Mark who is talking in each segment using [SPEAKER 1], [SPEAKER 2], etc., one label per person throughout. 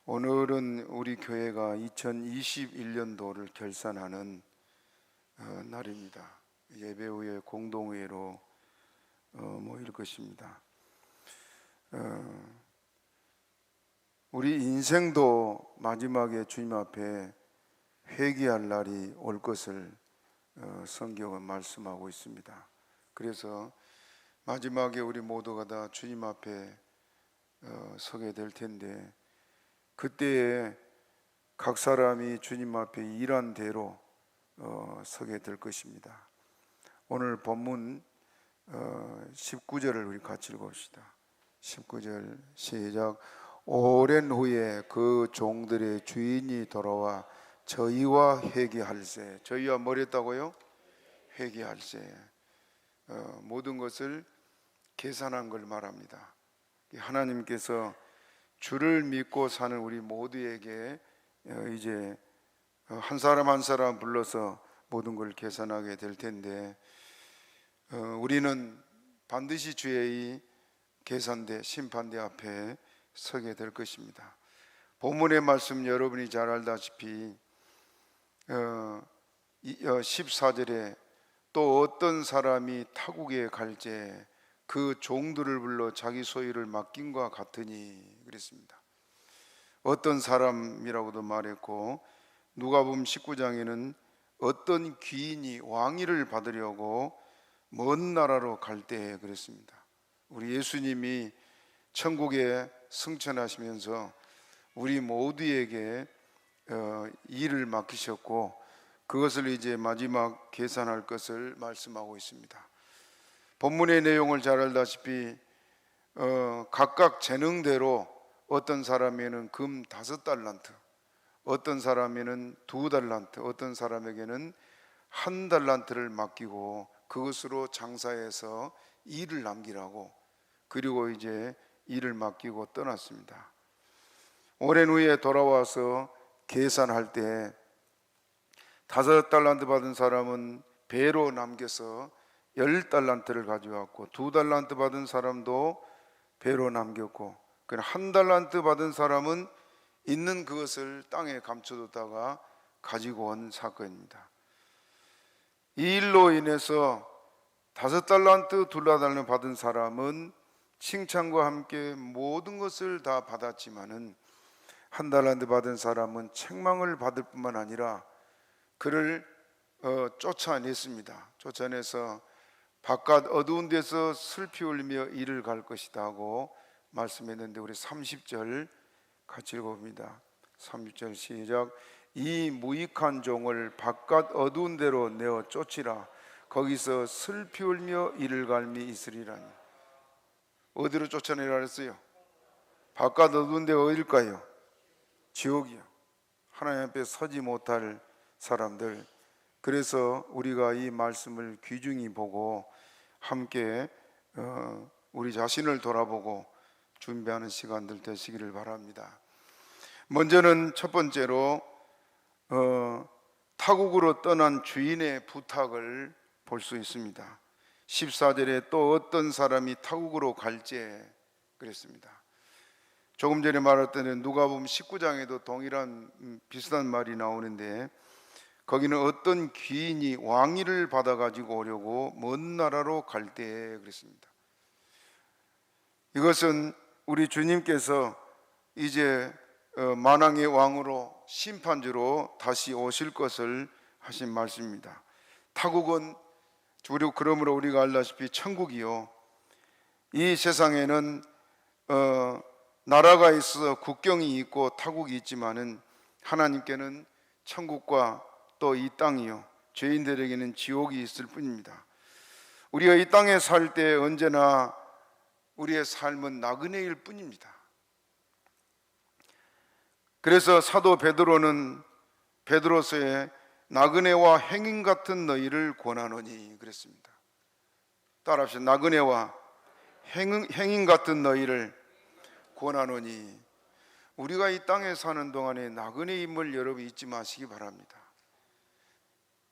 [SPEAKER 1] 오늘은 우리 교회가 2021년도를 결산하는 날입니다. 예배 후에 공동회로 모일 것입니다. 우리 인생도 마지막에 주님 앞에 회개할 날이 올 것을 성경은 말씀하고 있습니다. 그래서 마지막에 우리 모두가 다 주님 앞에 서게 될 텐데, 그때에 각 사람이 주님 앞에 일한 대로 서게 될 것입니다. 오늘 본문 19절을 우리 같이 읽어봅시다. 19절 시작. 오랜 후에 그 종들의 주인이 돌아와 저희와 회개할세. 저희와 뭘 했다고요? 회개할세. 모든 것을 계산한 걸 말합니다. 하나님께서 주를 믿고 사는 우리 모두에게 이제 한 사람 한 사람 불러서 모든 걸 계산하게 될 텐데, 우리는 반드시 주의 계산대 심판대 앞에 서게 될 것입니다. 본문의 말씀 여러분이 잘 알다시피 14절에 또 어떤 사람이 타국에 갈제 그 종들을 불러 자기 소유를 맡김과 같으니 그랬습니다. 어떤 사람이라고도 말했고, 누가복음 19장에는 어떤 귀인이 왕위를 받으려고 먼 나라로 갈 때 그랬습니다. 우리 예수님이 천국에 승천하시면서 우리 모두에게 일을 맡기셨고, 그것을 이제 마지막 계산할 것을 말씀하고 있습니다. 본문의 내용을 잘 알다시피 각각 재능대로 어떤 사람에게는 금 5달란트, 어떤 사람에게는 2달란트, 어떤 사람에게는 1달란트를 맡기고 그것으로 장사해서 일을 남기라고, 그리고 이제 일을 맡기고 떠났습니다. 오랜 후에 돌아와서 계산할 때 5달란트 받은 사람은 배로 남겨서 10달란트를 가져왔고, 2달란트 받은 사람도 배로 남겼고, 1달란트 받은 사람은 있는 그것을 땅에 감춰뒀다가 가지고 온 사건입니다. 이 일로 인해서 5달란트, 2달란트 받은 사람은 칭찬과 함께 모든 것을 다 받았지만은 1달란트 받은 사람은 책망을 받을 뿐만 아니라 그를 쫓아냈습니다. 쫓아내서 바깥 어두운 데서 슬피 울며 이를 갈 것이다 하고 말씀했는데, 우리 30절 같이 읽어봅니다. 30절 시작. 이 무익한 종을 바깥 어두운 데로 내어 쫓으라. 거기서 슬피 울며 이를 갈미 있으리라니. 어디로 쫓아내라 했어요? 바깥 어두운 데 어딜까요? 지옥이요. 하나님 앞에 서지 못할 사람들. 그래서 우리가 이 말씀을 귀중히 보고 함께 우리 자신을 돌아보고 준비하는 시간들 되시기를 바랍니다. 먼저는 첫 번째로 타국으로 떠난 주인의 부탁을 볼 수 있습니다. 14절에 또 어떤 사람이 타국으로 갈지 그랬습니다. 조금 전에 말했던 누가복음 19장에도 동일한 비슷한 말이 나오는데, 거기는 어떤 귀인이 왕위를 받아가지고 오려고 먼 나라로 갈 때 그랬습니다. 이것은 우리 주님께서 이제 만왕의 왕으로 심판주로 다시 오실 것을 하신 말씀입니다. 타국은 그러므로 우리가 알다시피 천국이요, 이 세상에는 나라가 있어 국경이 있고 타국이 있지만은 하나님께는 천국과 또 이 땅이요, 죄인들에게는 지옥이 있을 뿐입니다. 우리가 이 땅에 살 때 언제나 우리의 삶은 나그네일 뿐입니다. 그래서 사도 베드로는 베드로서의 나그네와 행인 같은 너희를 권하노니 그랬습니다. 따라합시다. 나그네와 행인 같은 너희를 권하노니. 우리가 이 땅에 사는 동안에 나그네임을 여러분 잊지 마시기 바랍니다.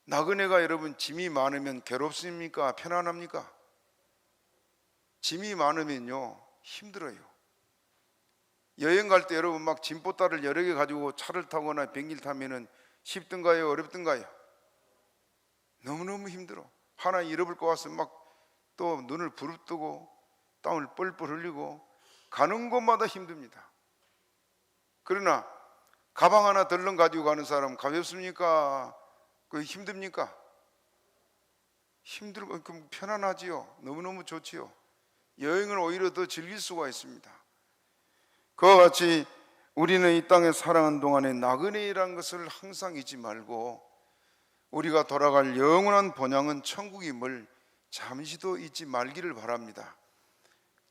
[SPEAKER 1] 나그네가 여러분 짐이 많으면 괴롭습니까? 편안합니까? 짐이 많으면요 힘들어요. 여행 갈 때 여러분 막 짐보따를 여러 개 가지고 차를 타거나 비행기를 타면은 쉽든가요? 어렵든가요? 너무너무 힘들어. 하나 잃어버릴 것 같으면 막 또 눈을 부릅뜨고 땀을 뻘뻘 흘리고 가는 곳마다 힘듭니다. 그러나 가방 하나 덜렁 가지고 가는 사람 가볍습니까? 그 힘듭니까? 힘들고 그럼 편안하지요. 너무너무 좋지요. 여행을 오히려 더 즐길 수가 있습니다. 그와 같이 우리는 이 땅에 살아가는 동안에 나그네라는 것을 항상 잊지 말고 우리가 돌아갈 영원한 본향은 천국임을 잠시도 잊지 말기를 바랍니다.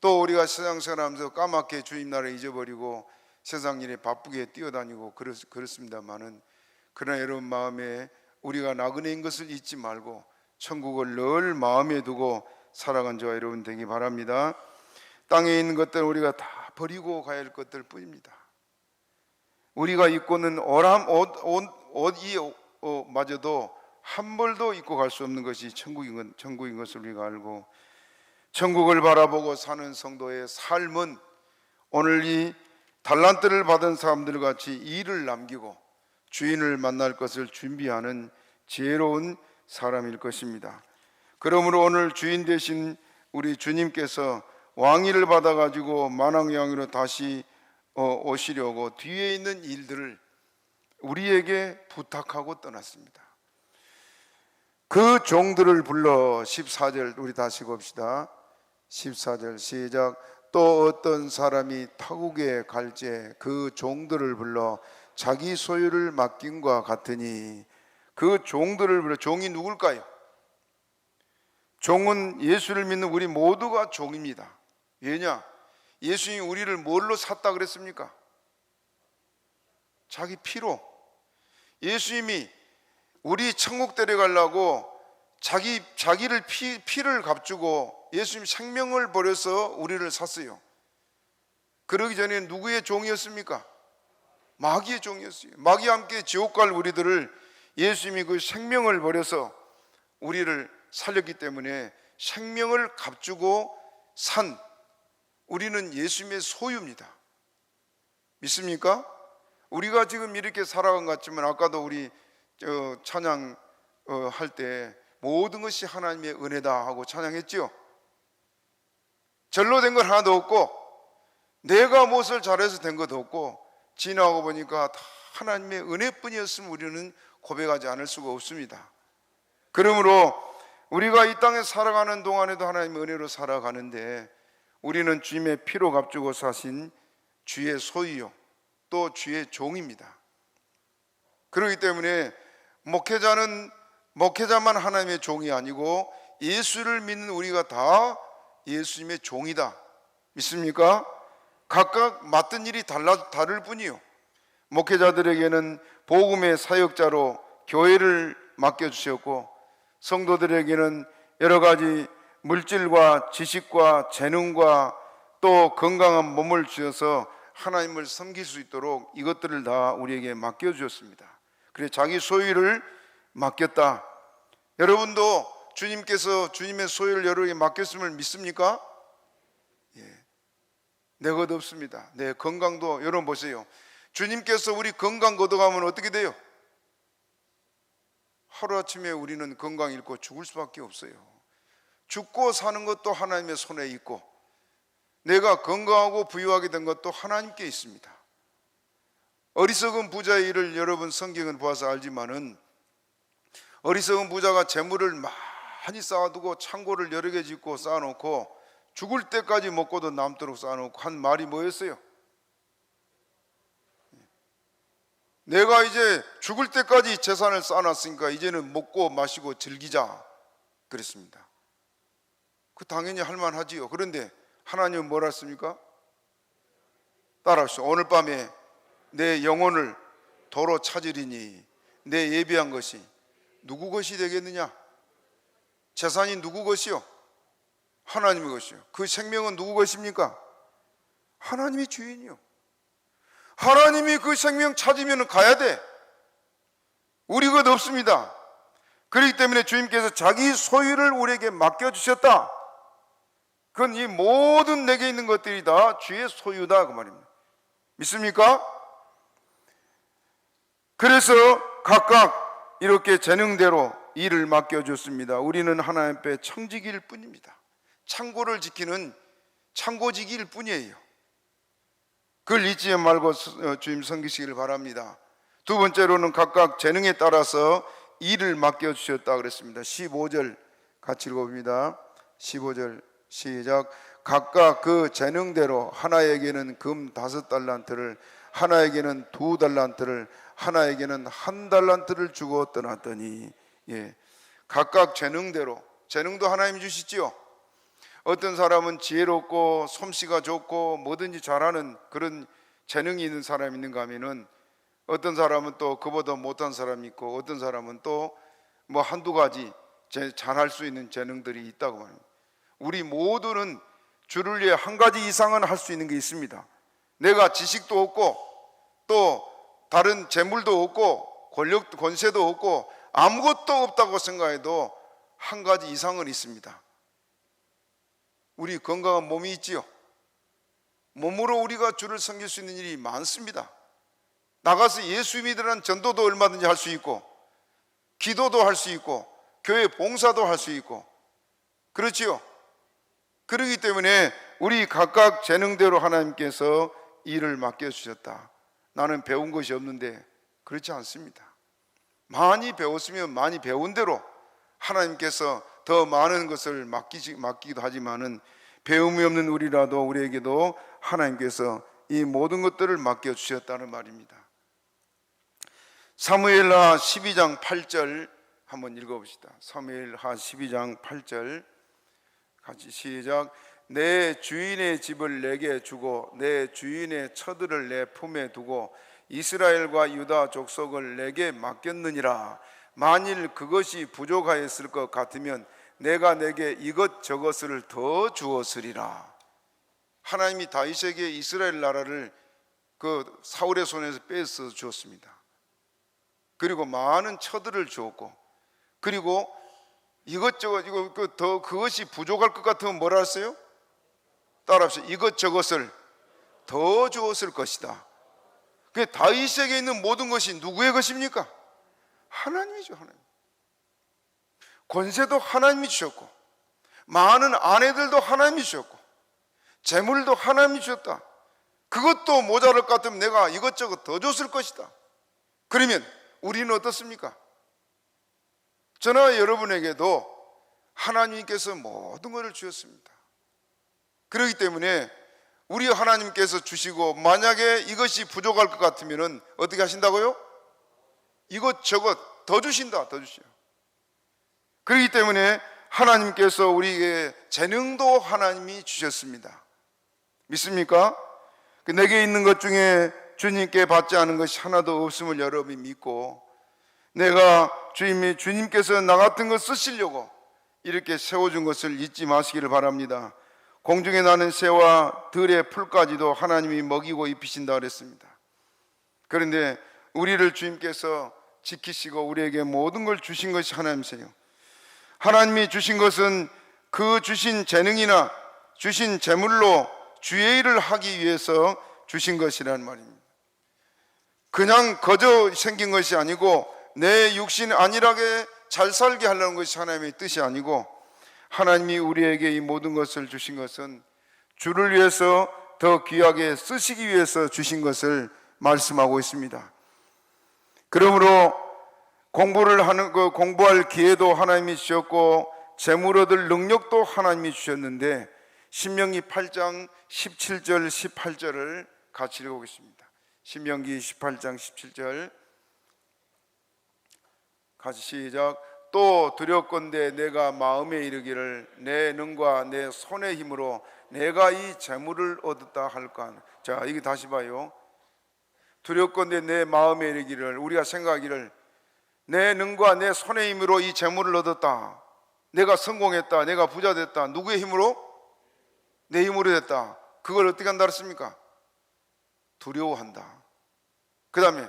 [SPEAKER 1] 또 우리가 세상 생활하면서 까맣게 주님 나라를 잊어버리고 세상 일에 바쁘게 뛰어다니고 그렇습니다만은, 그러나 여러분 마음에 우리가 나그네인 것을 잊지 말고 천국을 늘 마음에 두고 살아간 저와 여러분 되기 바랍니다. 땅에 있는 것들 우리가 다 버리고 가야 할 것들 뿐입니다. 우리가 입고 있는 옷이 마저도 한 벌도 입고 갈 수 없는 것이 천국인 것을 우리가 알고, 천국을 바라보고 사는 성도의 삶은 오늘 이 달란트를 받은 사람들 같이 일을 남기고 주인을 만날 것을 준비하는 지혜로운 사람일 것입니다. 그러므로 오늘 주인 되신 우리 주님께서 왕위를 받아가지고 만왕왕위로 다시 오시려고 뒤에 있는 일들을 우리에게 부탁하고 떠났습니다. 그 종들을 불러 14절 우리 다시 봅시다. 14절 시작. 또 어떤 사람이 타국에 갈지 그 종들을 불러 자기 소유를 맡김과 같으니, 그 종들을 불러, 종이 누굴까요? 종은 예수를 믿는 우리 모두가 종입니다. 왜냐? 예수님이 우리를 뭘로 샀다 그랬습니까? 자기 피로. 예수님이 우리 천국 데려가려고 자기를 피를 값주고 예수님 생명을 버려서 우리를 샀어요. 그러기 전에 누구의 종이었습니까? 마귀의 종이었어요. 마귀와 함께 지옥 갈 우리들을 예수님이 그 생명을 버려서 우리를 살렸기 때문에 생명을 값주고 산 우리는 예수님의 소유입니다. 믿습니까? 우리가 지금 이렇게 살아간 것 같지만 아까도 우리 찬양 할 때 모든 것이 하나님의 은혜다 하고 찬양했지요. 절로 된 건 하나도 없고 내가 무엇을 잘해서 된 것도 없고 지나고 보니까 다 하나님의 은혜뿐이었으면 우리는 고백하지 않을 수가 없습니다. 그러므로 우리가 이 땅에 살아가는 동안에도 하나님의 은혜로 살아가는데 우리는 주님의 피로 값주고 사신 주의 소유요 또 주의 종입니다. 그렇기 때문에 목회자만 하나님의 종이 아니고 예수를 믿는 우리가 다 예수님의 종이다. 믿습니까? 각각 맡은 일이 다를 뿐이요. 목회자들에게는 복음의 사역자로 교회를 맡겨주셨고, 성도들에게는 여러 가지 물질과 지식과 재능과 또 건강한 몸을 주셔서 하나님을 섬길 수 있도록 이것들을 다 우리에게 맡겨주셨습니다. 그래서 자기 소유를 맡겼다. 여러분도 주님께서 주님의 소유를 여러분에게 맡겼음을 믿습니까? 예. 내 것 없습니다. 내 건강도 여러분 보세요. 주님께서 우리 건강 걷어가면 어떻게 돼요? 하루아침에 우리는 건강 잃고 죽을 수밖에 없어요. 죽고 사는 것도 하나님의 손에 있고 내가 건강하고 부유하게 된 것도 하나님께 있습니다. 어리석은 부자의 일을 여러분 성경은 보아서 알지만은 어리석은 부자가 재물을 많이 쌓아두고 창고를 여러 개 짓고 쌓아놓고 죽을 때까지 먹고도 남도록 쌓아놓고 한 말이 뭐였어요? 내가 이제 죽을 때까지 재산을 쌓아놨으니까 이제는 먹고 마시고 즐기자 그랬습니다. 그 당연히 할만하지요. 그런데 하나님은 뭐라 했습니까? 따라하시오. 오늘 밤에 내 영혼을 도로 찾으리니 내 예비한 것이 누구 것이 되겠느냐? 재산이 누구 것이요? 하나님의 것이요. 그 생명은 누구 것입니까? 하나님이 주인이요. 하나님이 그 생명 찾으면 가야 돼. 우리 것 없습니다. 그렇기 때문에 주님께서 자기 소유를 우리에게 맡겨주셨다. 그건 이 모든 내게 있는 것들이 다 주의 소유다 그 말입니다. 믿습니까? 그래서 각각 이렇게 재능대로 일을 맡겨줬습니다. 우리는 하나님 앞에 청지기일 뿐입니다. 창고를 지키는 창고지기일 뿐이에요. 그걸 잊지 말고 주님 섬기시기를 바랍니다. 두 번째로는 각각 재능에 따라서 일을 맡겨주셨다 그랬습니다. 15절 같이 읽어봅니다. 15절 시작. 각각 그 재능대로 하나에게는 금 5달란트를, 하나에게는 2달란트를, 하나에게는 1달란트를 주고 떠났더니, 각각 재능대로, 재능도 하나님이 주시지요. 어떤 사람은 지혜롭고 솜씨가 좋고 뭐든지 잘하는 그런 재능이 있는 사람이 있는가 하면은, 어떤 사람은 또 그보다 못한 사람이 있고, 어떤 사람은 또 뭐 한두 가지 잘할 수 있는 재능들이 있다고 합니다. 우리 모두는 주를 위해 한 가지 이상은 할 수 있는 게 있습니다. 내가 지식도 없고 또 다른 재물도 없고 권력도 권세도 없고 아무것도 없다고 생각해도 한 가지 이상은 있습니다. 우리 건강한 몸이 있지요. 몸으로 우리가 주를 섬길 수 있는 일이 많습니다. 나가서 예수 믿으라는 전도도 얼마든지 할 수 있고, 기도도 할 수 있고, 교회 봉사도 할 수 있고, 그렇지요. 그렇기 때문에 우리 각각 재능대로 하나님께서 일을 맡겨주셨다. 나는 배운 것이 없는데, 그렇지 않습니다. 많이 배웠으면 많이 배운 대로 하나님께서 더 많은 것을 맡기기도 하지만은, 배움이 없는 우리라도 우리에게도 하나님께서 이 모든 것들을 맡겨주셨다는 말입니다. 사무엘하 12장 8절 한번 읽어봅시다. 사무엘하 12장 8절 같이 시작. 내 주인의 집을 내게 주고 내 주인의 처들을 내 품에 두고 이스라엘과 유다 족속을 내게 맡겼느니라. 만일 그것이 부족하였을 것 같으면 내가 내게 이것저것을 더 주었으리라. 하나님이 다윗에게 이스라엘 나라를 그 사울의 손에서 뺏어 주었습니다. 그리고 많은 처들을 주었고, 그리고 이것저것 더 그것이 부족할 것 같으면 뭐라 했어요? 따라합시다. 이것저것을 더 주었을 것이다. 그 다윗에게 있는 모든 것이 누구의 것입니까? 하나님이죠. 하나님. 권세도 하나님이 주셨고, 많은 아내들도 하나님이 주셨고, 재물도 하나님이 주셨다. 그것도 모자랄 것 같으면 내가 이것저것 더 줬을 것이다. 그러면 우리는 어떻습니까? 저나 여러분에게도 하나님께서 모든 것을 주셨습니다. 그렇기 때문에 우리 하나님께서 주시고, 만약에 이것이 부족할 것 같으면 어떻게 하신다고요? 이것저것 더 주신다. 더 주셔요. 그렇기 때문에 하나님께서 우리에게 재능도 하나님이 주셨습니다. 믿습니까? 내게 있는 것 중에 주님께 받지 않은 것이 하나도 없음을 여러분이 믿고, 내가 주님께서 나 같은 것 쓰시려고 이렇게 세워준 것을 잊지 마시기를 바랍니다. 공중에 나는 새와 들의 풀까지도 하나님이 먹이고 입히신다 그랬습니다. 그런데 우리를 주님께서 지키시고 우리에게 모든 걸 주신 것이 하나님이세요. 하나님이 주신 것은 그 주신 재능이나 주신 재물로 주의 일을 하기 위해서 주신 것이라는 말입니다. 그냥 거저 생긴 것이 아니고 내 육신 안일하게 잘 살게 하려는 것이 하나님의 뜻이 아니고, 하나님이 우리에게 이 모든 것을 주신 것은 주를 위해서 더 귀하게 쓰시기 위해서 주신 것을 말씀하고 있습니다. 그러므로 공부할 기회도 하나님이 주셨고 재물 얻을 능력도 하나님이 주셨는데, 신명기 8장 17절 18절을 같이 읽어보겠습니다. 신명기 18장 17절 같이 시작. 또 두렵건대 내가 마음에 이르기를 내 능과 내 손의 힘으로 내가 이 재물을 얻었다 할까. 자, 이게 다시 봐요. 두렵건대 내 마음에 이르기를, 우리가 생각하기를 내 능과 내 손의 힘으로 이 재물을 얻었다, 내가 성공했다, 내가 부자 됐다. 누구의 힘으로? 내 힘으로 됐다. 그걸 어떻게 한다 그랬습니까? 두려워한다. 그 다음에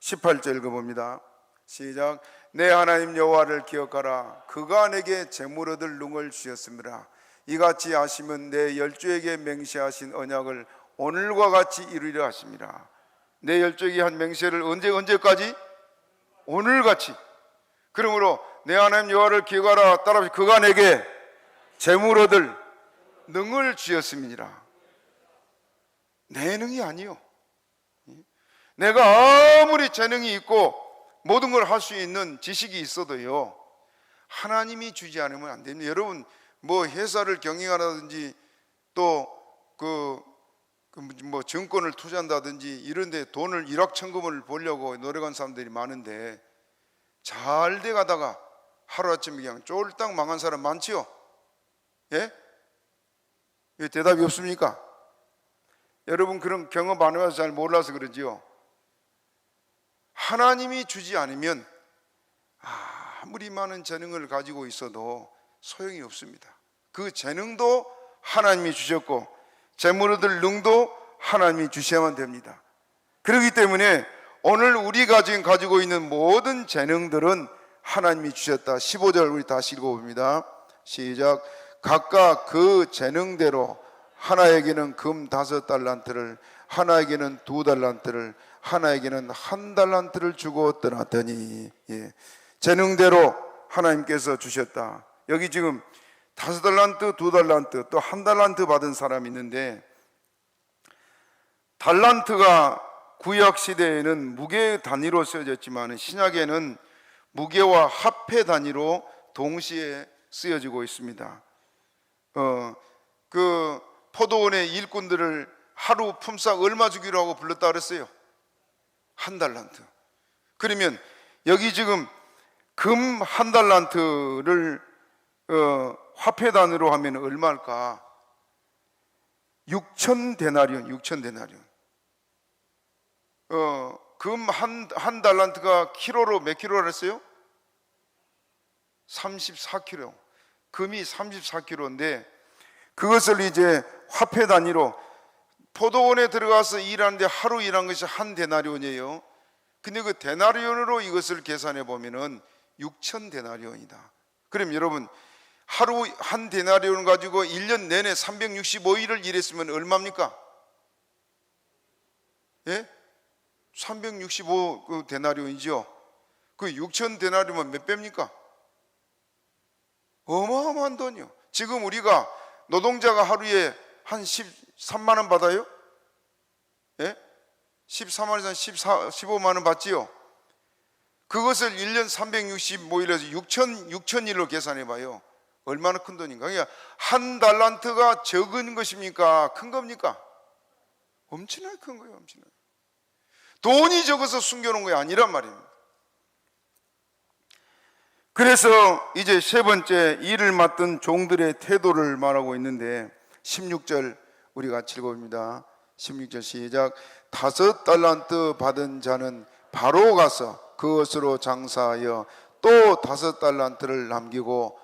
[SPEAKER 1] 18절 읽어봅니다. 시작. 내 하나님 여호와를 기억하라. 그가 내게 재물 얻을 능을 주셨습니다. 이같이 하시면 내 열조에게 맹세하신 언약을 오늘과 같이 이루리라 하심이라. 내 열정이 한 맹세를 언제까지? 오늘같이. 그러므로 내 하나님 여호와를 기억하라. 따라서 그가 내게 재물 얻을 능을 주었음이니라. 내 능이 아니요. 내가 아무리 재능이 있고 모든 걸 할 수 있는 지식이 있어도요, 하나님이 주지 않으면 안 됩니다. 여러분 뭐 회사를 경영하라든지 또 뭐 증권을 투자한다든지 이런 데 돈을 일확천금을 보려고 노력한 사람들이 많은데 잘 돼 가다가 하루아침에 그냥 쫄딱 망한 사람 많지요? 예? 왜 대답이 없습니까? 여러분 그런 경험 안 해봐서 잘 몰라서 그러지요. 하나님이 주지 않으면 아무리 많은 재능을 가지고 있어도 소용이 없습니다. 그 재능도 하나님이 주셨고 재물 얻을 능도 하나님이 주셔야만 됩니다. 그렇기 때문에 오늘 우리가 지금 가지고 있는 모든 재능들은 하나님이 주셨다. 15절 우리 다시 읽어봅니다. 시작. 각각 그 재능대로 하나에게는 금 5달란트를, 하나에게는 2달란트를, 하나에게는 1달란트를 주고 떠났더니, 재능대로 하나님께서 주셨다. 여기 지금 5달란트, 2달란트, 또 1달란트 받은 사람이 있는데, 달란트가 구약 시대에는 무게 단위로 쓰여졌지만 신약에는 무게와 화폐 단위로 동시에 쓰여지고 있습니다. 그 포도원의 일꾼들을 하루 품삯 얼마 주기로 하고 불렀다 그랬어요? 1달란트. 그러면 여기 지금 금 1달란트를 화폐 단위로 하면 얼마일까? 6,000데나리온, 6,000데나리온. 금 한 달란트가 키로로 몇 킬로라 했어요? 34kg. 금이 34kg인데 그것을 이제 화폐 단위로 포도원에 들어가서 일하는데 하루 일한 것이 1데나리온이에요. 근데 그 데나리온으로 이것을 계산해 보면은 6,000데나리온이다. 그럼 여러분 하루 1데나리온 가지고 1년 내내 365일을 일했으면 얼마입니까? 예? 365데나리온이죠. 그 6,000데나리온은 몇 배입니까? 어마어마한 돈이요. 지금 우리가 노동자가 하루에 한 13만 원 받아요? 예? 13만 원에서 15만 원 받지요? 그것을 1년 365일에서 6,000일로 계산해 봐요. 얼마나 큰 돈인가? 그러니까 1달란트가 적은 것입니까? 큰 겁니까? 엄청나게 큰 거예요. 엄청나게. 돈이 적어서 숨겨놓은 게 아니란 말입니다. 그래서 이제 세 번째 일을 맡은 종들의 태도를 말하고 있는데 16절 우리 같이 읽어봅니다. 16절 시작. 5달란트 받은 자는 바로 가서 그것으로 장사하여 또 5달란트를 남기고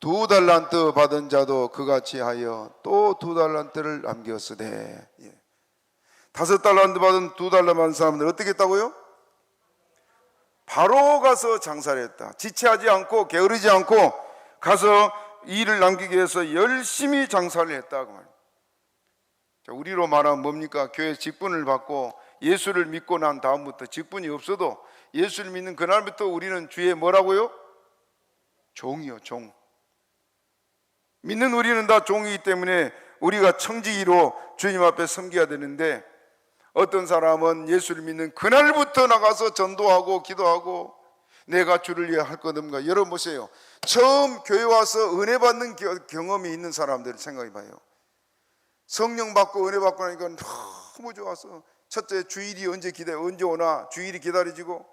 [SPEAKER 1] 2달란트 받은 자도 그같이 하여 또 2달란트를 남겼으되. 5달란트 받은 2달란트 받은 사람들 어떻게 했다고요? 바로 가서 장사를 했다. 지체하지 않고 게으르지 않고 가서 일을 남기기 위해서 열심히 장사를 했다 그 말이에요. 우리로 말하면 뭡니까? 교회 직분을 받고 예수를 믿고 난 다음부터 직분이 없어도 예수를 믿는 그날부터 우리는 주의 뭐라고요? 종이요, 종. 믿는 우리는 다 종이기 때문에 우리가 청지기로 주님 앞에 섬겨야 되는데 어떤 사람은 예수를 믿는 그날부터 나가서 전도하고 기도하고 내가 주를 위해 할 것 없는가. 여러분 보세요. 처음 교회 와서 은혜 받는 경험이 있는 사람들 생각해 봐요. 성령 받고 은혜 받고 나니까 너무 좋아서 첫째 주일이 언제 오나 주일이 기다려지고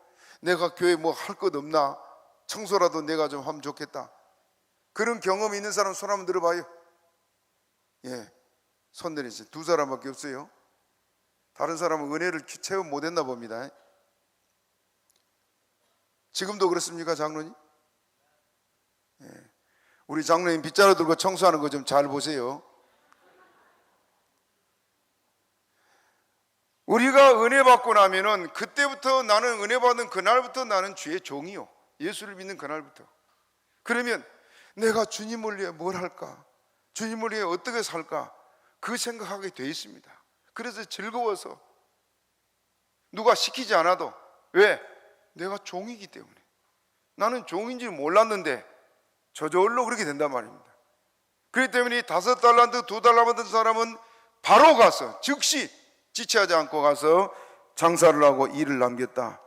[SPEAKER 1] 내가 교회 뭐 할 것 없나 청소라도 내가 좀 하면 좋겠다. 그런 경험이 있는 사람 손 한번 들어봐요. 예, 손 내리세요. 2사람밖에 없어요. 다른 사람은 은혜를 체험 못했나 봅니다. 지금도 그렇습니까, 장로님? 예. 우리 장로님 빗자루 들고 청소하는 거 좀 잘 보세요. 우리가 은혜 받고 나면은 그때부터 나는 은혜 받은 그날부터 나는 주의 종이요. 예수를 믿는 그날부터. 그러면 내가 주님을 위해 뭘 할까? 주님을 위해 어떻게 살까? 그 생각하게 돼 있습니다. 그래서 즐거워서 누가 시키지 않아도. 왜? 내가 종이기 때문에. 나는 종인지 몰랐는데 저절로 그렇게 된단 말입니다. 그렇기 때문에 이 5달란트 2달란트 받은 사람은 바로 가서 즉시 지체하지 않고 가서 장사를 하고 일을 남겼다.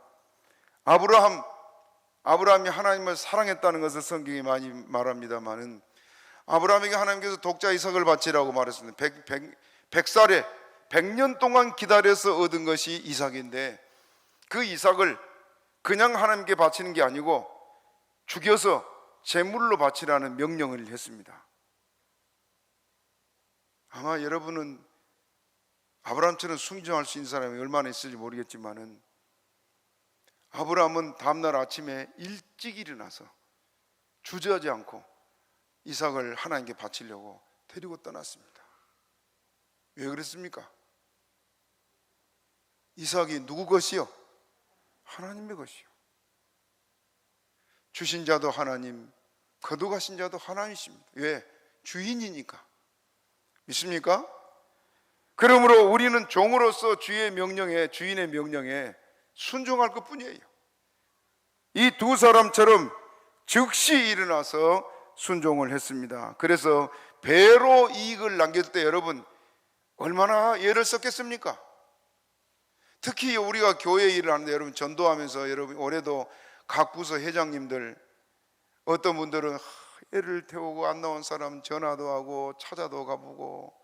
[SPEAKER 1] 아브라함이 하나님을 사랑했다는 것을 성경이 많이 말합니다만은, 아브라함에게 하나님께서 독자 이삭을 바치라고 말했습니다. 100살에 100년 동안 기다려서 얻은 것이 이삭인데, 그 이삭을 그냥 하나님께 바치는 게 아니고 죽여서 제물로 바치라는 명령을 했습니다. 아마 여러분은 아브라함처럼 순종할 수 있는 사람이 얼마나 있을지 모르겠지만은, 아브라함은 다음날 아침에 일찍 일어나서 주저하지 않고 이삭을 하나님께 바치려고 데리고 떠났습니다. 왜 그랬습니까? 이삭이 누구 것이요? 하나님의 것이요. 주신 자도 하나님, 거두가신 자도 하나님이십니다. 왜? 주인이니까. 믿습니까? 그러므로 우리는 종으로서 주인의 명령에 순종할 것뿐이에요. 이 두 사람처럼 즉시 일어나서 순종을 했습니다. 그래서 배로 이익을 남길 때 여러분 얼마나 애를 썼겠습니까? 특히 우리가 교회 일을 하는데, 여러분 전도하면서 여러분 올해도 각 부서 회장님들, 어떤 분들은 애를 태우고 안 나온 사람 전화도 하고 찾아도 가보고,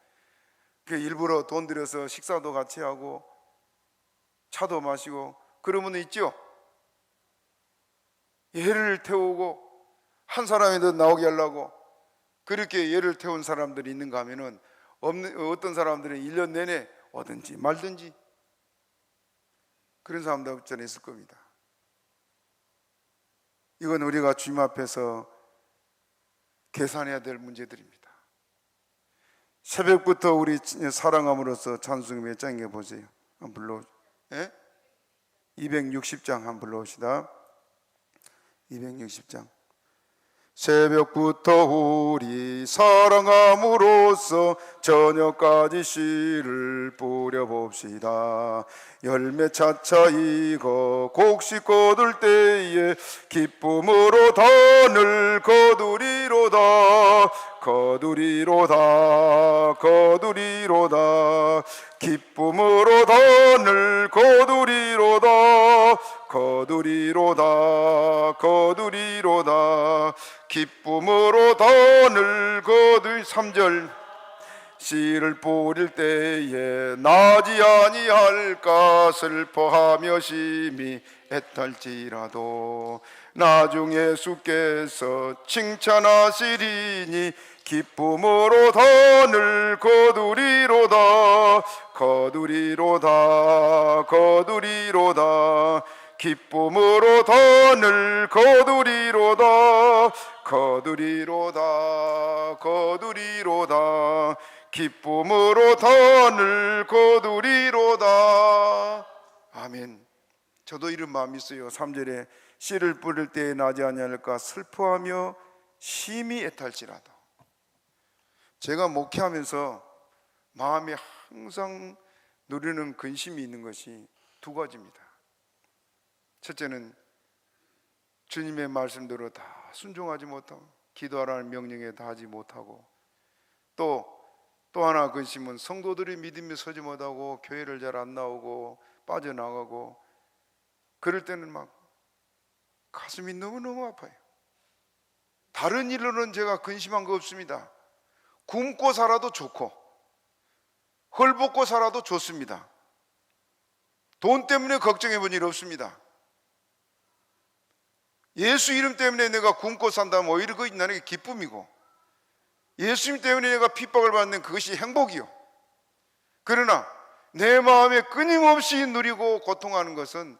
[SPEAKER 1] 일부러 돈 들여서 식사도 같이 하고 차도 마시고 그런 분들 있죠? 애를 태우고 한 사람이 더 나오게 하려고 그렇게 애를 태운 사람들이 있는가 하면은, 어떤 사람들은 1년 내내 오든지 말든지 그런 사람도 없잖아 있을 겁니다. 이건 우리가 주님 앞에서 계산해야 될 문제들입니다. 새벽부터 우리 사랑함으로써 찬송이 몇 장인가 보세요. 한번 불러오죠. 예? 260장 한번 불러옵시다. 260장. 새벽부터 우리 사랑함으로써 저녁까지 씨를 뿌려봅시다. 열매 차차 익어 곡식 거둘 때에 기쁨으로 단을 거두리로다. 기쁨으로 단을 거두리로다. 기쁨으로 단을 거두리. 3절. 씨를 뿌릴 때에 나지 아니할까 슬퍼하며 심히 애탈지라도 나중에 주께서 칭찬하시리니 기쁨으로 단을 거두리로다. 기쁨으로 단을 거두리로다. 기쁨으로 단을 거두리로다. 아멘. 저도 이런 마음이 있어요. 3절에 씨를 뿌릴 때에 나지 아니할까 슬퍼하며 심히 애탈지라도. 제가 목회하면서 마음에 항상 누리는 근심이 있는 것이 두 가지입니다. 첫째는 주님의 말씀대로 다 순종하지 못하고, 기도하라는 명령에 다 하지 못하고, 또 하나 근심은 성도들이 믿음에 서지 못하고 교회를 잘 안 나오고 빠져나가고, 그럴 때는 막 가슴이 너무너무 아파요. 다른 일로는 제가 근심한 거 없습니다. 굶고 살아도 좋고 헐벗고 살아도 좋습니다. 돈 때문에 걱정해 본 일 없습니다. 예수 이름 때문에 내가 굶고 산다면 오히려 그것이 나에게 기쁨이고, 예수님 때문에 내가 핍박을 받는 그것이 행복이요. 그러나 내 마음에 끊임없이 누리고 고통하는 것은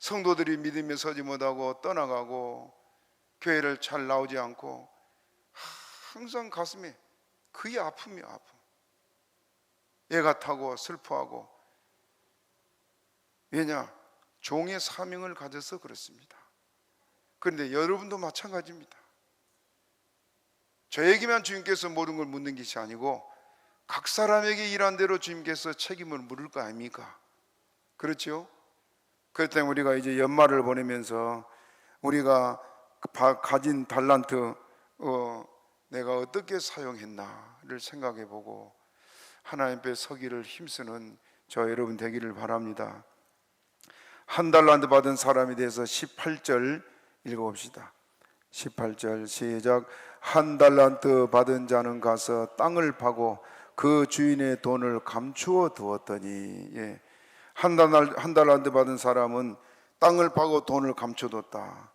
[SPEAKER 1] 성도들이 믿음에 서지 못하고 떠나가고 교회를 잘 나오지 않고 항상 가슴에 그게 아픔이야. 아픔. 애가 타고 슬퍼하고. 왜냐? 종의 사명을 가져서 그렇습니다. 그런데 여러분도 마찬가지입니다. 저에게만 주님께서 모든 걸 묻는 것이 아니고 각 사람에게 일한 대로 주님께서 책임을 물을 거 아닙니까? 그렇죠? 그렇기 때문에 우리가 이제 연말을 보내면서 우리가 가진 달란트 내가 어떻게 사용했나를 생각해 보고 하나님 앞에 서기를 힘쓰는 저 여러분 되기를 바랍니다. 한 달란트 받은 사람에 대해서 18절 읽어봅시다. 18절 시작. 한 달란트 받은 자는 가서 땅을 파고 그 주인의 돈을 감추어 두었더니, 한 달란트 받은 사람은 땅을 파고 돈을 감춰뒀다.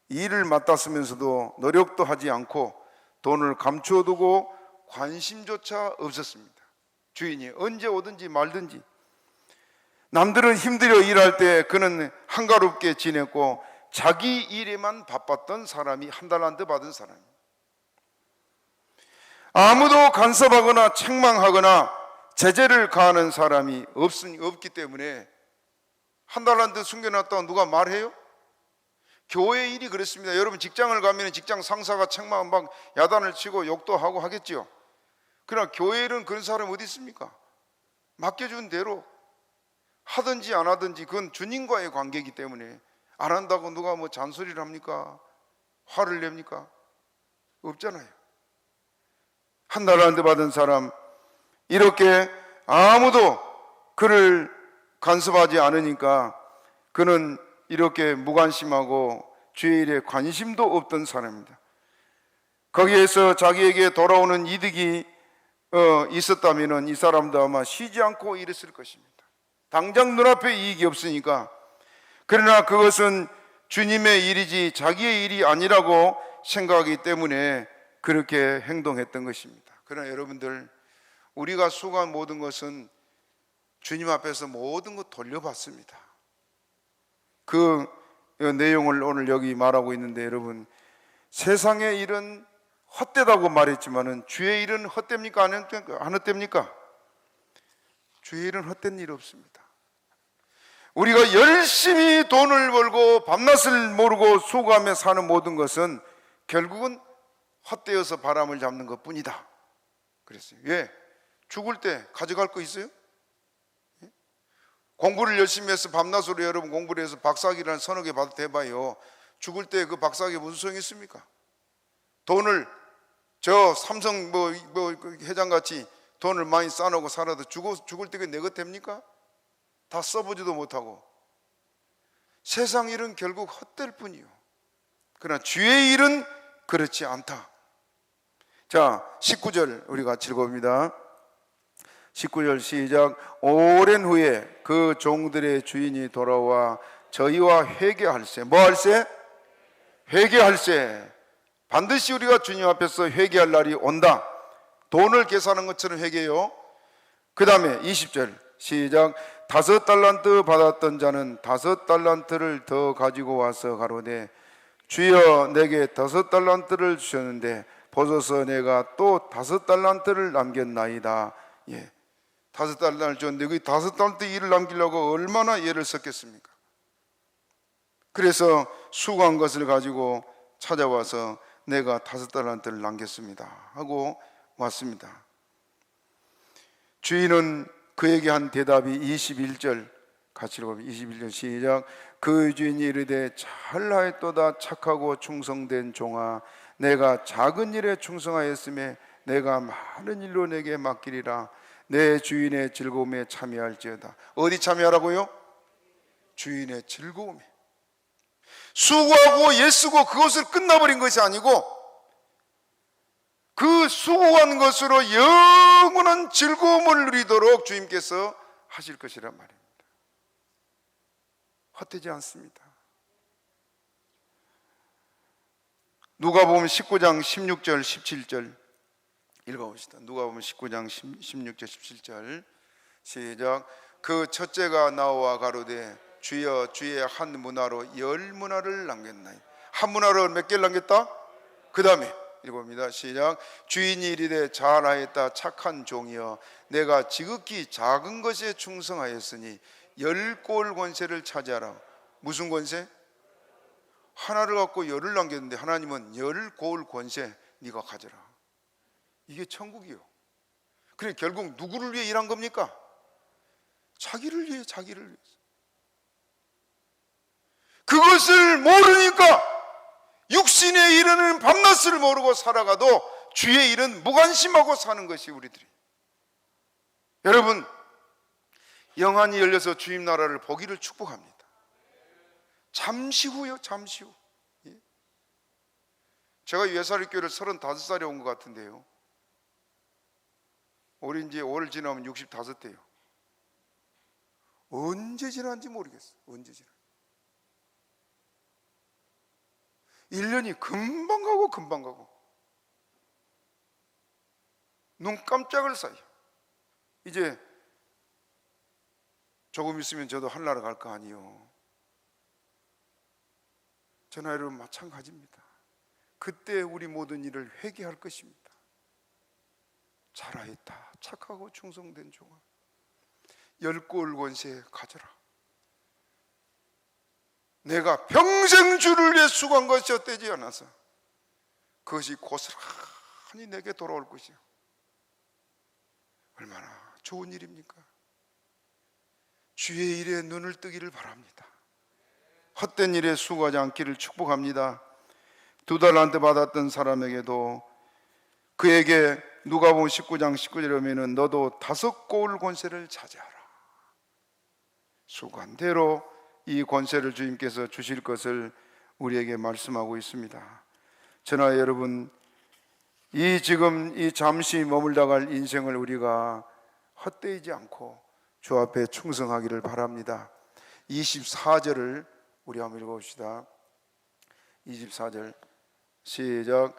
[SPEAKER 1] 일을 맡았으면서도 노력도 하지 않고 돈을 감춰두고 관심조차 없었습니다. 주인이 언제 오든지 말든지. 남들은 힘들어 일할 때 그는 한가롭게 지냈고 자기 일에만 바빴던 사람이 한 달란트 받은 사람입니다. 아무도 간섭하거나 책망하거나 제재를 가하는 사람이 없기 때문에 한 달란트 숨겨놨다고 누가 말해요? 교회 일이 그렇습니다. 여러분 직장을 가면 직장 상사가 책망 막 야단을 치고 욕도 하고 하겠죠. 그러나 교회 일은 그런 사람이 어디 있습니까? 맡겨준 대로 하든지 안 하든지 그건 주님과의 관계이기 때문에 안 한다고 누가 뭐 잔소리를 합니까? 화를 냅니까? 없잖아요. 한 달란트 받은 사람, 이렇게 아무도 그를 간섭하지 않으니까 그는 이렇게 무관심하고 주의 일에 관심도 없던 사람입니다. 거기에서 자기에게 돌아오는 이득이 있었다면 이 사람도 아마 쉬지 않고 일했을 것입니다. 당장 눈앞에 이익이 없으니까. 그러나 그것은 주님의 일이지 자기의 일이 아니라고 생각하기 때문에 그렇게 행동했던 것입니다. 그러나 여러분들, 우리가 수고한 모든 것은 주님 앞에서 모든 것 돌려받습니다. 그 내용을 오늘 여기 말하고 있는데, 여러분, 세상의 일은 헛되다고 말했지만은 주의 일은 헛됩니까? 안 헛됩니까? 주의 일은 헛된 일 없습니다. 우리가 열심히 돈을 벌고 밤낮을 모르고 수고하며 사는 모든 것은 결국은 헛되어서 바람을 잡는 것 뿐이다 그랬어요. 왜? 죽을 때 가져갈 거 있어요? 공부를 열심히 해서 밤낮으로 여러분 공부를 해서 박사학위라는 서너 개 받아도 해봐요. 죽을 때 그 박사학위 무슨 소용이 있습니까? 돈을 저 삼성 회장같이 돈을 많이 쌓아놓고 살아도 죽을 때 그게 내 것 됩니까? 다 써보지도 못하고. 세상 일은 결국 헛될 뿐이요. 그러나 주의 일은 그렇지 않다. 자, 19절 우리 같이 읽어봅니다. 19절 시작. 오랜 후에 그 종들의 주인이 돌아와 저희와 회개할세. 뭐 할세? 회개할세. 반드시 우리가 주님 앞에서 회개할 날이 온다. 돈을 계산하는 것처럼 회개해요. 그 다음에 20절 시작. 5달란트 받았던 자는 5달란트를 더 가지고 와서 가로되 주여 내게 5달란트를 주셨는데 보소서 내가 또 5달란트를 남겼나이다. 5달란트를 줬는데 그 5달란트 일을 남기려고 얼마나 애를 썼겠습니까? 그래서 수고한 것을 가지고 찾아와서 내가 5달란트를 남겼습니다 하고 왔습니다. 주인은 그에게 한 대답이 21절 같이 읽어봅니다. 21절 시작. 그 주인이 이르되 잘하였도다 착하고 충성된 종아, 내가 작은 일에 충성하였음에 내가 많은 일로 내게 맡기리라. 내 주인의 즐거움에 참여할지어다. 어디 참여하라고요? 주인의 즐거움에. 수고하고 애쓰고 그것을 끝나버린 것이 아니고 그 수고한 것으로 영원한 즐거움을 누리도록 주님께서 하실 것이란 말입니다. 헛되지 않습니다. 누가복음 19장 16절 17절 읽어봅시다. 누가복음 19장 16절 17절 시작. 그 첫째가 나와 가로되 주여 주의 한 문화로 10문화를 남겼나이. 한 문화로 몇 개를 남겼다? 그 다음에 읽어봅니다. 시작. 주인이 이르되 잘하였다 착한 종이여, 내가 지극히 작은 것에 충성하였으니 10골 권세를 차지하라. 무슨 권세? 하나를 갖고 10을 남겼는데 하나님은 10골 권세 네가 가져라. 이게 천국이요. 그래 결국 누구를 위해 일한 겁니까? 자기를 위해, 자기를 위해. 그것을 모르니까 육신의 일은 밤낮을 모르고 살아가도 주의 일은 무관심하고 사는 것이 우리들이. 여러분, 영안이 열려서 주님 나라를 보기를 축복합니다. 잠시 후요, 잠시 후. 제가 예사립교회를 35살에 온 것 같은데요, 올해 이제 5월 지나면 65대요. 언제 지났는지 모르겠어요. 언제 지났는지. 1년이 금방 가고 금방 가고 눈 깜짝을 사이에 이제 조금 있으면 저도 하늘나라 갈 거 아니요. 저 나이로 마찬가지입니다. 그때 우리 모든 일을 회개할 것입니다. 잘하였다, 착하고 충성된 종아, 10골 권세 가져라. 내가 평생 주를 위해 수고한 것이 헛되지 않아서 그것이 고스란히 내게 돌아올 것이요. 얼마나 좋은 일입니까? 주의 일에 눈을 뜨기를 바랍니다. 헛된 일에 수고하지 않기를 축복합니다. 2달란트 받았던 사람에게도 그에게 누가복음 19장 19절에 보면은 너도 5골 권세를 차지하라. 수고한 대로 이 권세를 주님께서 주실 것을 우리에게 말씀하고 있습니다. 저나 여러분, 지금 이 잠시 머물다 갈 인생을 우리가 헛되이지 않고 주 앞에 충성하기를 바랍니다. 24절을 우리 한번 읽어봅시다. 24절 시작.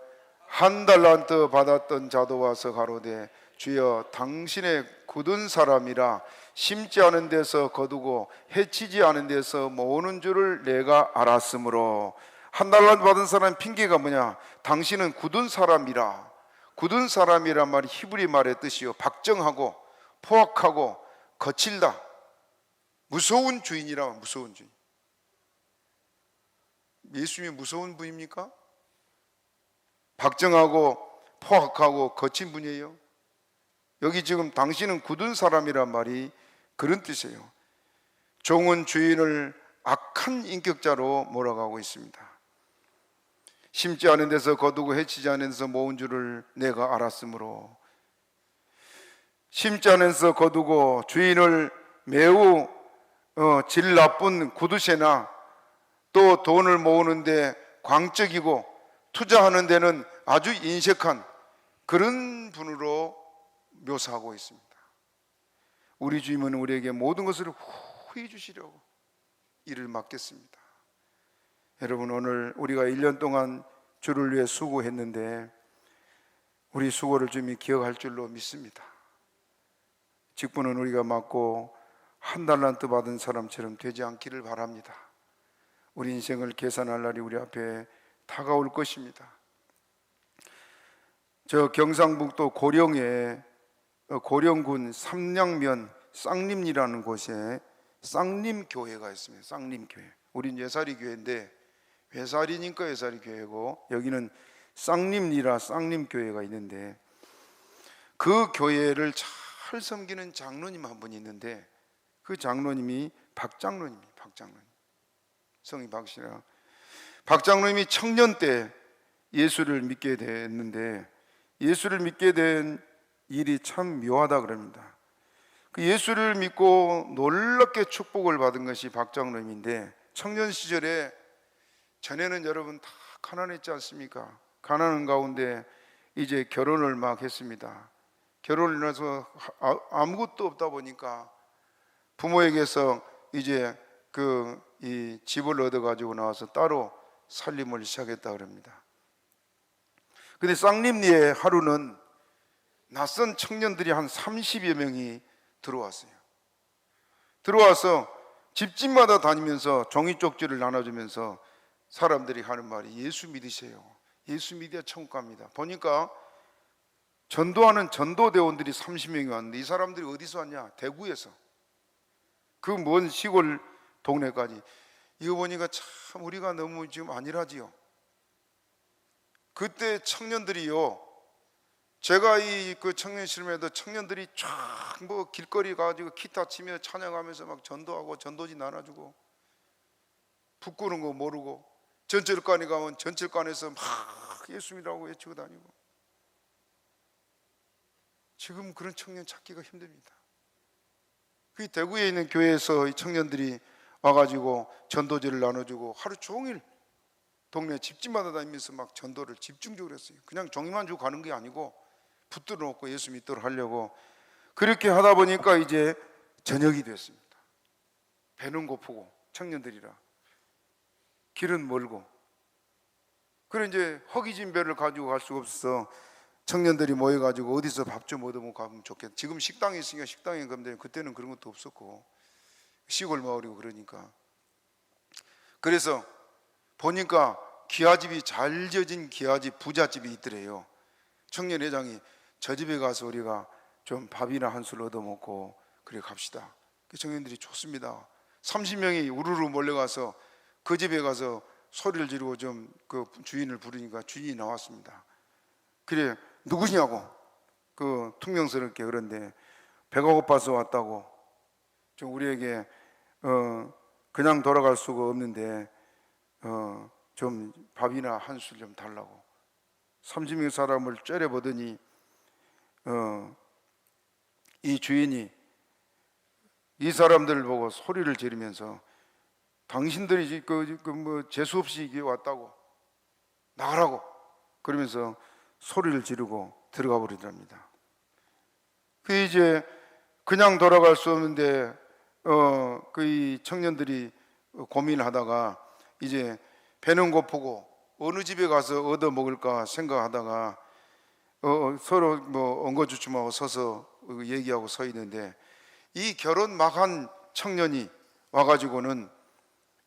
[SPEAKER 1] 1달란트 받았던 자도 와서 가로되 주여 당신의 굳은 사람이라 심지 않은 데서 거두고 해치지 않은 데서 모으는 줄을 내가 알았으므로. 1달란트 받은 사람 핑계가 뭐냐? 당신은 굳은 사람이라. 굳은 사람이란 말이 히브리 말의 뜻이요, 박정하고 포악하고 거칠다, 무서운 주인이라. 무서운 주인. 예수님이 무서운 분입니까? 박정하고 포악하고 거친 분이에요. 여기 지금 당신은 굳은 사람이란 말이 그런 뜻이에요. 종은 주인을 악한 인격자로 몰아가고 있습니다. 심지 않은 데서 거두고 해치지 않은 데서 모은 줄을 내가 알았으므로. 심지 않은 데서 거두고 주인을 매우 질 나쁜 구두쇠나 또 돈을 모으는데 광적이고 투자하는 데는 아주 인색한 그런 분으로 묘사하고 있습니다. 우리 주님은 우리에게 모든 것을 후히 주시려고 일을 맡겼습니다. 여러분, 오늘 우리가 1년 동안 주를 위해 수고했는데 우리 수고를 주님이 기억할 줄로 믿습니다. 직분은 우리가 맡고 1달란트 받은 사람처럼 되지 않기를 바랍니다. 우리 인생을 계산할 날이 우리 앞에 다가올 것입니다. 저 경상북도 고령에 고령군 삼량면 쌍림리라는 곳에 쌍림교회가 있습니다. 쌍림교회. 우린 예사리교회인데 회사리니까 예사리교회고, 여기는 쌍림리라 쌍림교회가 있는데 그 교회를 잘 섬기는 장로님 한 분이 있는데 그 장로님이 박장로님이에요. 박장로님. 성이 박씨라. 박장로님이 청년 때 예수를 믿게 됐는데 예수를 믿게 된 일이 참 묘하다 그럽니다. 그 예수를 믿고 놀랍게 축복을 받은 것이 박장로님인데, 청년 시절에 전에는 여러분 다 가난했지 않습니까? 가난한 가운데 이제 결혼을 막 했습니다. 결혼을 해서 아무것도 없다 보니까 부모에게서 이제 이 집을 얻어 가지고 나와서 따로 살림을 시작했다 그럽니다. 근데 쌍림리에 하루는 낯선 청년들이 한 30여 명이 들어왔어요. 들어와서 집집마다 다니면서 종이 쪽지를 나눠주면서 사람들이 하는 말이 예수 믿으세요. 예수 믿어야 천국 갑니다. 보니까 전도하는 전도대원들이 30명이 왔는데 이 사람들이 어디서 왔냐? 대구에서. 그 먼 시골 동네까지. 이거 보니까 참 우리가 너무 지금 안일하지요. 그때 청년들이요, 제가 이 그 청년 실험에도 청년들이 쫙 뭐 길거리 가지고 기타 치며 찬양하면서 막 전도하고 전도지 나눠주고, 부끄러운 거 모르고 전철관에 가면 전철관에서 막 예수님이라고 외치고 다니고. 지금 그런 청년 찾기가 힘듭니다. 그 대구에 있는 교회에서 이 청년들이 와가지고 전도제를 나눠주고 하루 종일 동네 집집마다 다니면서 막 전도를 집중적으로 했어요. 그냥 종이만 주고 가는 게 아니고 붙들어 놓고 예수 믿도록 하려고. 그렇게 하다 보니까 이제 저녁이 됐습니다. 배는 고프고 청년들이라 길은 멀고, 그래 이제 허기진 배를 가지고 갈 수가 없어서 청년들이 모여가지고 어디서 밥 좀 얻어먹고 가면 좋겠다. 지금 식당이 있으니까 식당에 가면 되는데 그때는 그런 것도 없었고 시골 마을이고 그러니까. 그래서 보니까 기와집이 잘 지어진 기와집 부잣집이 있더래요. 청년회장이 저 집에 가서 우리가 좀 밥이나 한 술 얻어먹고 그래 갑시다. 그 청년들이 좋습니다. 30명이 우르르 몰려가서 그 집에 가서 소리를 지르고 좀 그 주인을 부르니까 주인이 나왔습니다. 그래 누구시냐고 그 퉁명스럽게. 그런데 배가 고파서 왔다고, 좀 우리에게 그냥 돌아갈 수가 없는데 좀 밥이나 한 술 좀 달라고. 30명 사람을 째려보더니 이 주인이 이 사람들을 보고 소리를 지르면서 당신들이 뭐 재수 없이 이게 왔다고 나가라고 그러면서 소리를 지르고 들어가 버리더랍니다. 그 이제 그냥 돌아갈 수 없는데 그 이 청년들이 고민하다가 이제 배는 고프고 어느 집에 가서 얻어 먹을까 생각하다가 서로 뭐 엉거주춤하고 서서 얘기하고 서 있는데, 이 결혼 막 한 청년이 와가지고는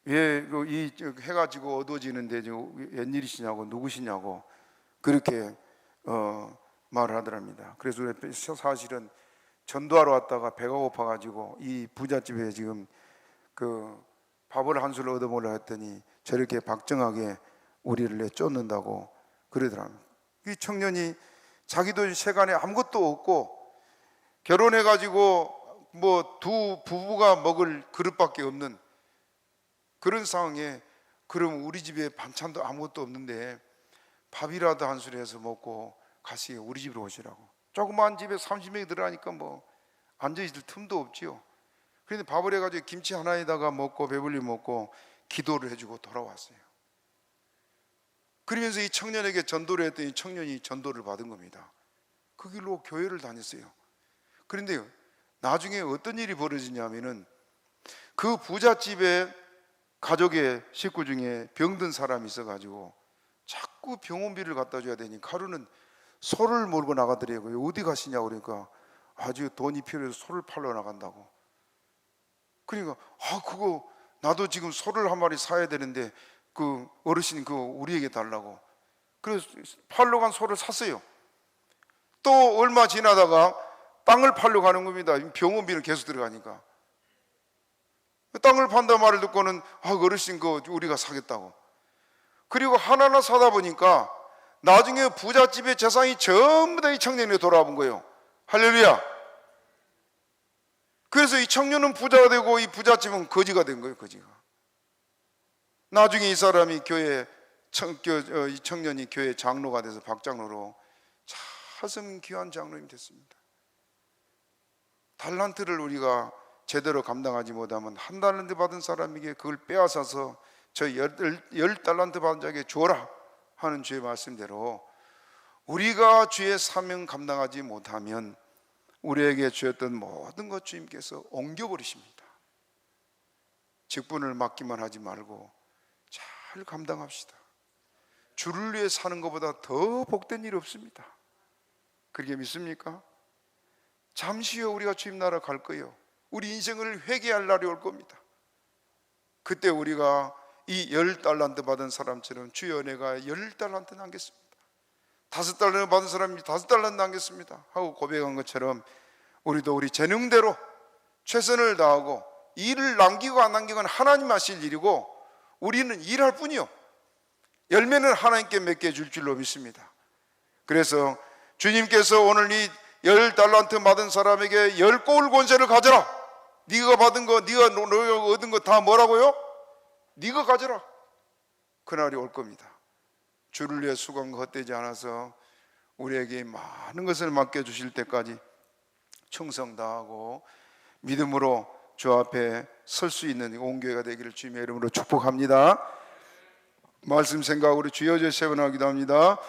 [SPEAKER 1] 왜 이 해가지고 어두워지는데 웬일이시냐고 누구시냐고 그렇게 말을 하더랍니다. 그래서 사실은 전도하러 왔다가 배가 고파가지고 이 부잣집에 지금 그 밥을 한 술 얻어먹으려 했더니 저렇게 박정하게 우리를 내쫓는다고 그러더랍니다. 이 청년이 자기도 세간에 아무것도 없고 결혼해가지고 뭐 두 부부가 먹을 그릇밖에 없는 그런 상황에, 그럼 우리 집에 반찬도 아무것도 없는데 밥이라도 한 술 해서 먹고 가시게 우리 집으로 오시라고. 조그만 집에 30명이 들어가니까 뭐 앉아있을 틈도 없지요. 그런데 밥을 해가지고 김치 하나에다가 먹고 배불리 먹고 기도를 해주고 돌아왔어요. 그러면서 이 청년에게 전도를 했더니 청년이 전도를 받은 겁니다. 그 길로 교회를 다녔어요. 그런데 나중에 어떤 일이 벌어지냐면은 그 부잣집에 가족의 식구 중에 병든 사람이 있어가지고 자꾸 병원비를 갖다 줘야 되니까 하루는 소를 몰고 나가더래요. 어디 가시냐고 그러니까 아주 돈이 필요해서 소를 팔러 나간다고. 그러니까 그거 나도 지금 소를 한 마리 사야 되는데 그 어르신 그거 우리에게 달라고. 그래서 팔러 간 소를 샀어요. 또 얼마 지나다가 땅을 팔러 가는 겁니다. 병원비는 계속 들어가니까. 땅을 판다 말을 듣고는 어르신 그거 우리가 사겠다고. 그리고 하나하나 사다 보니까 나중에 부잣집의 재산이 전부 다 이 청년에게 돌아온 거예요. 할렐루야. 그래서 이 청년은 부자가 되고 이 부잣집은 거지가 된 거예요. 거지가. 나중에 이 사람이 이 청년이 교회 장로가 돼서 박장로로 참 귀한 장로님이 됐습니다. 달란트를 우리가 제대로 감당하지 못하면 한 달란트 받은 사람에게 그걸 빼앗아서 저 열 달란트 받은 자에게 주어라 하는 주의 말씀대로 우리가 주의 사명 감당하지 못하면 우리에게 주었던 모든 것 주님께서 옮겨버리십니다. 직분을 맡기만 하지 말고 잘 감당합시다. 주를 위해 사는 것보다 더 복된 일이 없습니다. 그렇게 믿습니까? 잠시 후에 우리가 주님 나라 갈 거예요. 우리 인생을 회개할 날이 올 겁니다. 그때 우리가 이 10달란트 받은 사람처럼 주의 은혜가 10달란트 남겠습니다. 5달란트 받은 사람이 5달란트 남겠습니다 하고 고백한 것처럼 우리도 우리 재능대로 최선을 다하고 일을 남기고 안 남기건 하나님 하실 일이고 우리는 일할 뿐이요 열매는 하나님께 맺게 줄 줄로 믿습니다. 그래서 주님께서 오늘 이 10달란트 받은 사람에게 10고을 권세를 가져라. 네가 받은 거, 네가 얻은 거 다 뭐라고요? 네가 가져라. 그날이 올 겁니다. 주를 위해 수고한 헛되지 않아서 우리에게 많은 것을 맡겨주실 때까지 충성다하고 믿음으로 주 앞에 설 수 있는 온 교회가 되기를 주님의 이름으로 축복합니다. 말씀 생각으로 주여 주여 세번하기도 합니다.